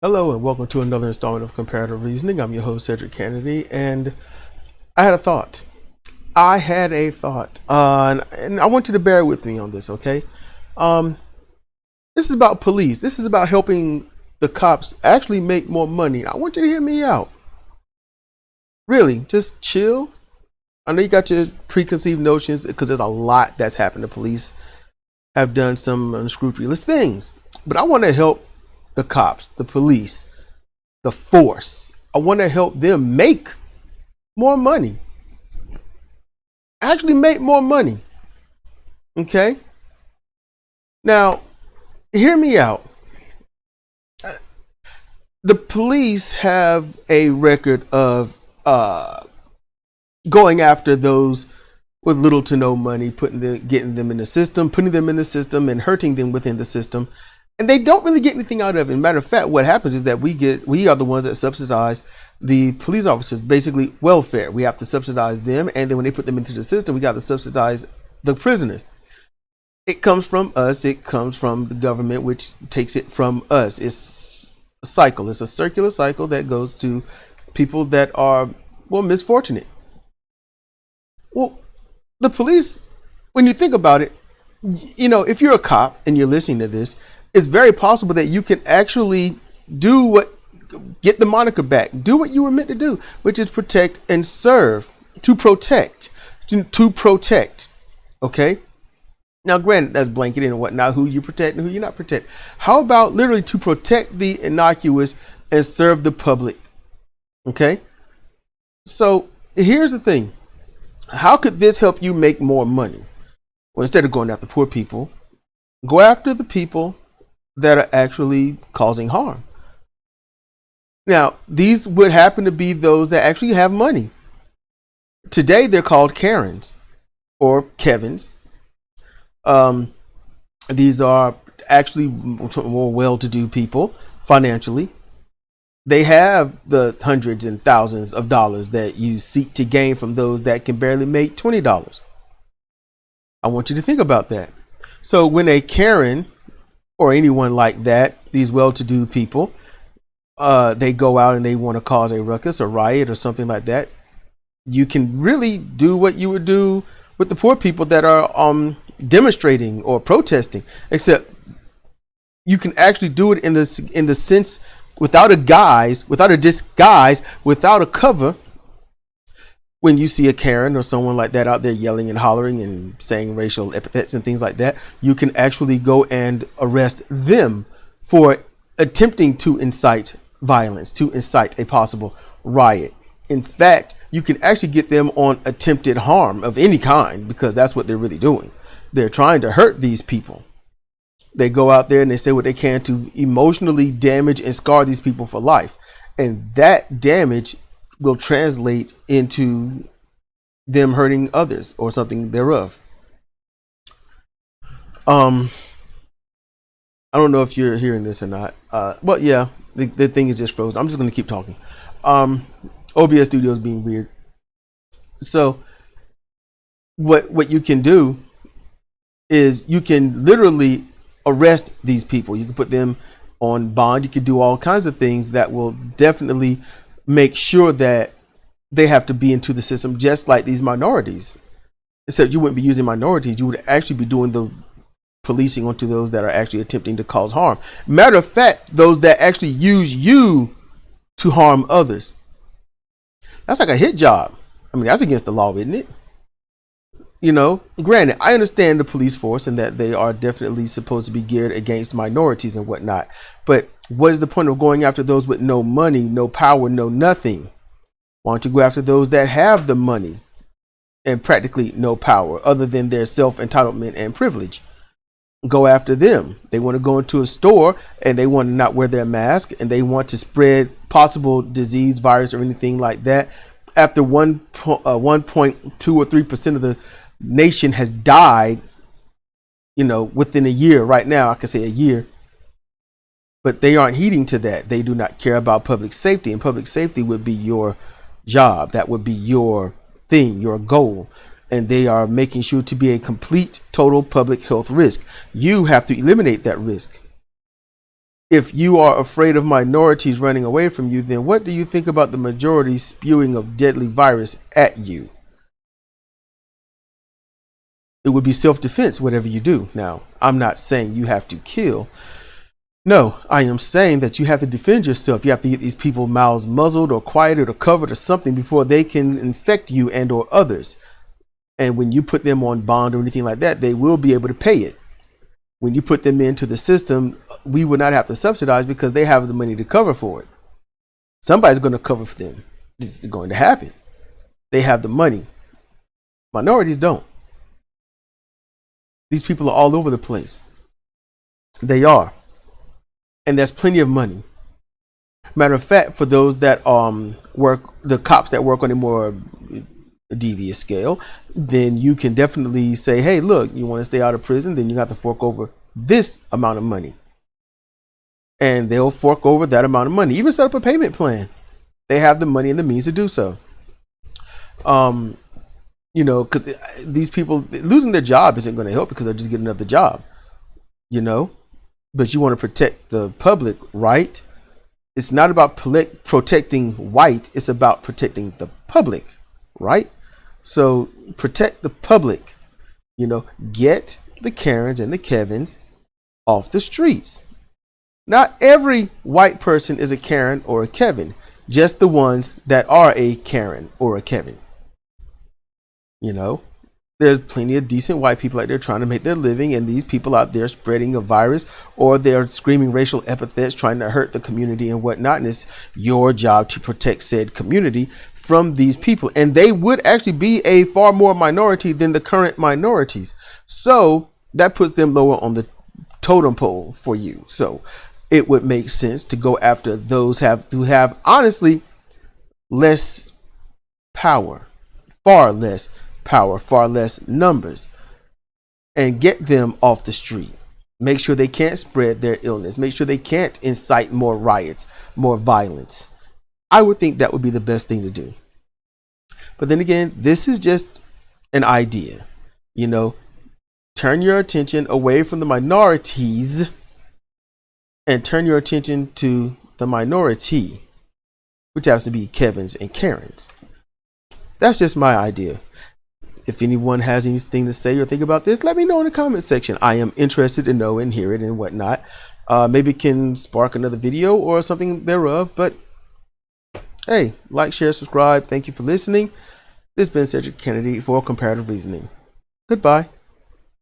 Hello and welcome to another installment of Comparative Reasoning. I'm your host, Cedric Kennedy, and I had a thought. And I want you to bear with me on this, okay? Um, this is about police. This is about helping the cops actually make more money. I want you to hear me out. Really, just chill. I know you got your preconceived notions because there's a lot that's happened. The police have done some unscrupulous things, but I want to help the cops, the police, the force. I want to help them make more money. Actually make more money. Okay? Now, hear me out. The police have a record of going after those with little to no money, getting them in the system, putting them in the system and hurting them within the system. And they don't really get anything out of it. Matter of fact, what happens is that we are the ones that subsidize the police officers, basically welfare. We have to subsidize them, and then when they put them into the system, we got to subsidize the prisoners. It comes from us. It comes from the government, which takes it from us. It's a cycle. It's a circular cycle that goes to people that are, well, misfortunate. Well, the police, when you think about it, if you're a cop and you're listening to this, it's very possible that you can actually get the moniker back, do what you were meant to do, which is protect and serve, to protect. Okay. Now, granted, that's blanketed and whatnot, who you protect and who you not protect. How about literally to protect the innocuous and serve the public? Okay. So here's the thing. How could this help you make more money? Well, instead of going after poor people, go after the people that are actually causing harm. Now, these would happen to be those that actually have money. Today, they're called Cairns or Kevins. These are actually more well-to-do people financially. They have the hundreds and thousands of dollars that you seek to gain from those that can barely make $20. I want you to think about that. So when a Karen or anyone like that, these well-to-do people, they go out and they want to cause a ruckus or riot or something like that, you can really do what you would do with the poor people that are demonstrating or protesting, except you can actually do it in the sense without a guise, without a disguise, without a cover. When you see a Karen or someone like that out there yelling and hollering and saying racial epithets and things like that, you can actually go and arrest them for attempting to incite violence, to incite a possible riot. In fact, you can actually get them on attempted harm of any kind, because that's what they're really doing. They're trying to hurt these people. They go out there and they say what they can to emotionally damage and scar these people for life. And that damage will translate into them hurting others or something thereof. I don't know if you're hearing this or not. But yeah, the thing is just frozen. I'm just going to keep talking. OBS Studio is being weird. So what you can do is you can literally arrest these people. You can put them on bond. You can do all kinds of things that will definitely make sure that they have to be into the system, just like these minorities. Except you wouldn't be using minorities. You would actually be doing the policing onto those that are actually attempting to cause harm. Matter of fact, those that actually use you to harm others. That's like a hit job. I mean, that's against the law, isn't it? Granted, I understand the police force and that they are definitely supposed to be geared against minorities and whatnot. But what is the point of going after those with no money, no power, no nothing? Why don't you go after those that have the money and practically no power other than their self-entitlement and privilege? Go after them. They want to go into a store and they want to not wear their mask and they want to spread possible disease, virus, or anything like that. After 1.2 or 3% of the nation has died, within a year. Right now, I can say a year. But they aren't heeding to that. They do not care about public safety, and public safety would be your job. That would be your thing, your goal. And they are making sure to be a complete, total public health risk. You have to eliminate that risk. If you are afraid of minorities running away from you, then what do you think about the majority spewing of deadly virus at you? It would be self-defense, whatever you do. Now, I'm not saying you have to kill. No, I am saying that you have to defend yourself. You have to get these people mouths muzzled or quieted or covered or something before they can infect you and or others. And when you put them on bond or anything like that, they will be able to pay it. When you put them into the system, we would not have to subsidize because they have the money to cover for it. Somebody's going to cover for them. This is going to happen. They have the money. Minorities don't. These people are all over the place. They are. And there's plenty of money. Matter of fact, for those that work, the cops that work on a more devious scale, then you can definitely say, hey, look, you want to stay out of prison, then you have to fork over this amount of money. And they'll fork over that amount of money. Even set up a payment plan. They have the money and the means to do so. You know, because these people losing their job isn't going to help because they'll just get another job, you know. But you want to protect the public, right? It's not about protecting white. It's about protecting the public, right? So protect the public, you know, get the Cairns and the Kevins off the streets. Not every white person is a Karen or a Kevin, just the ones that are a Karen or a Kevin. You know, there's plenty of decent white people out there trying to make their living, and these people out there spreading a virus, or they're screaming racial epithets trying to hurt the community and whatnot. And it's your job to protect said community from these people. And they would actually be a far more minority than the current minorities. So that puts them lower on the totem pole for you. So it would make sense to go after those who have honestly less power, far less power, far less numbers, and get them off the street. Make sure they can't spread their illness. Make sure they can't incite more riots, more violence. I would think that would be the best thing to do. But then again, this is just an idea. You know, turn your attention away from the minorities and turn your attention to the minority, which happens to be Kevin's and Karen's. That's just my idea. If anyone has anything to say or think about this, let me know in the comment section. I am interested to know and hear it and whatnot. Maybe it can spark another video or something thereof. But hey, like, share, subscribe. Thank you for listening. This has been Cedric Kennedy for Comparative Reasoning. Goodbye.